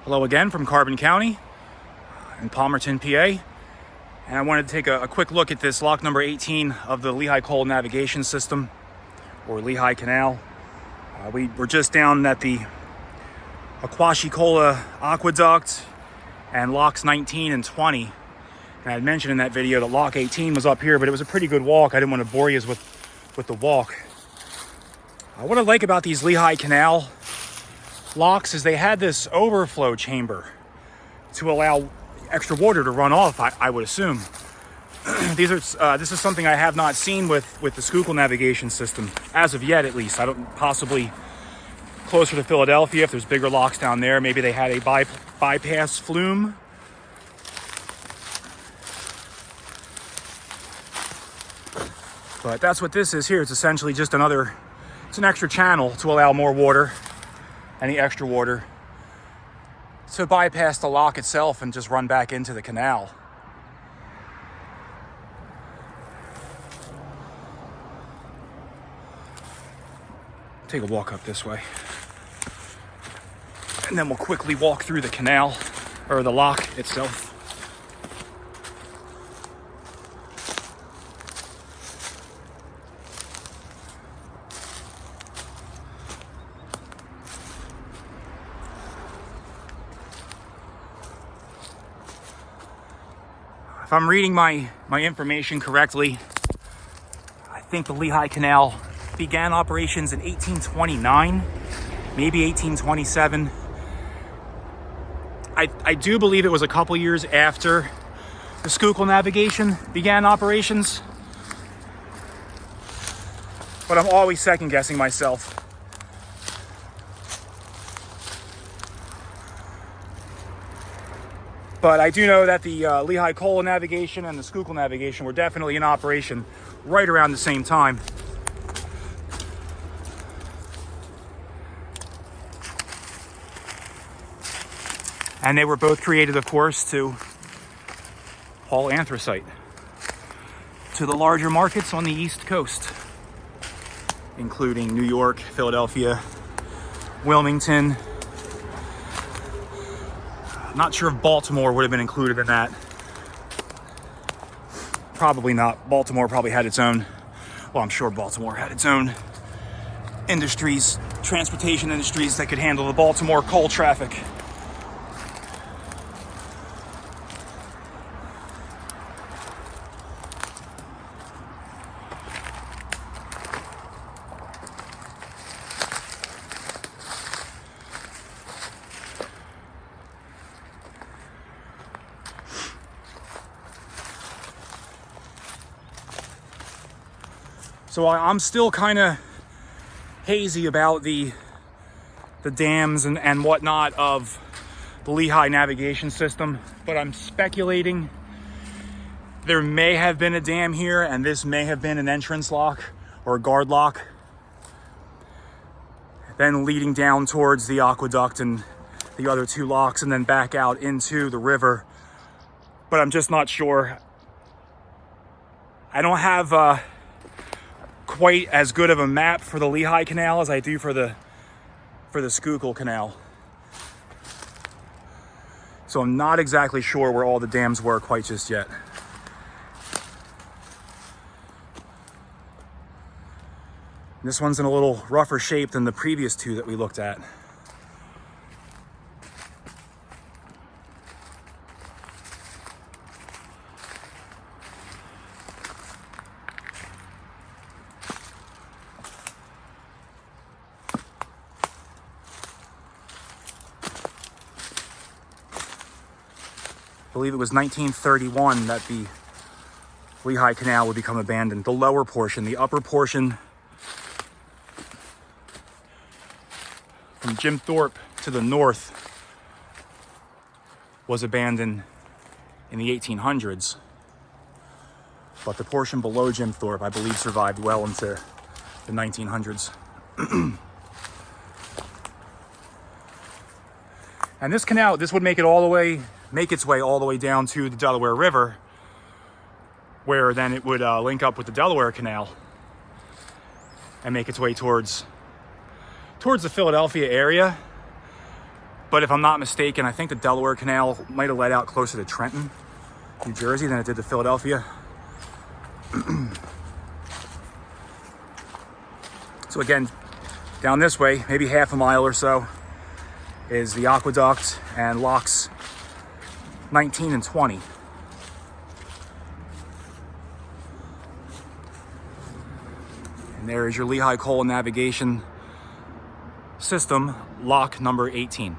Hello again from Carbon County in Palmerton, PA. And I wanted to take a quick look at this lock number 18 of the Lehigh Coal Navigation System, or Lehigh Canal. We're just down at the Aquashicola Aqueduct and locks 19 and 20. And I had mentioned in that video that lock 18 was up here, but it was a pretty good walk. I didn't want to bore you with the walk. What I like about these Lehigh Canal locks is they had this overflow chamber to allow extra water to run off, I would assume. This is something I have not seen with the Schuylkill navigation system, as of yet at least. I don't, possibly closer to Philadelphia, if there's bigger locks down there, maybe they had a bypass flume. But that's what this is here. It's essentially just it's an extra channel to allow more water, any extra water, to bypass the lock itself and just run back into the canal. Take a walk up this way. And then we'll quickly walk through the canal, or the lock itself. If I'm reading my information correctly, I think the Lehigh Canal began operations in 1829, maybe 1827. I do believe it was a couple years after the Schuylkill navigation began operations, but I'm always second guessing myself. But I do know that the Lehigh Coal navigation and the Schuylkill navigation were definitely in operation right around the same time. And they were both created, of course, to haul anthracite to the larger markets on the East Coast, including New York, Philadelphia, Wilmington. Not sure if Baltimore would have been included in that. Probably not. Baltimore probably had its own, well, I'm sure Baltimore had its own industries, transportation industries that could handle the Baltimore coal traffic. So I'm still kind of hazy about the dams and whatnot of the Lehigh navigation system, but I'm speculating there may have been a dam here, and this may have been an entrance lock or a guard lock, then leading down towards the aqueduct and the other two locks, and then back out into the river. But I'm just not sure. I don't have quite as good of a map for the Lehigh Canal as I do for the Schuylkill Canal. So I'm not exactly sure where all the dams were quite just yet. This one's in a little rougher shape than the previous two that we looked at. I believe it was 1931 that the Lehigh Canal would become abandoned. The lower portion, the upper portion from Jim Thorpe to the north was abandoned in the 1800s. But the portion below Jim Thorpe, I believe, survived well into the 1900s. And this canal, this would make its way all the way down to the Delaware River, where then it would link up with the Delaware Canal and make its way towards the Philadelphia area. But if I'm not mistaken, I think the Delaware Canal might have led out closer to Trenton, New Jersey than it did to Philadelphia. So again, down this way, maybe half a mile or so, is the aqueduct and locks 19 and 20. And there is your Lehigh Coal Navigation System, lock number 18.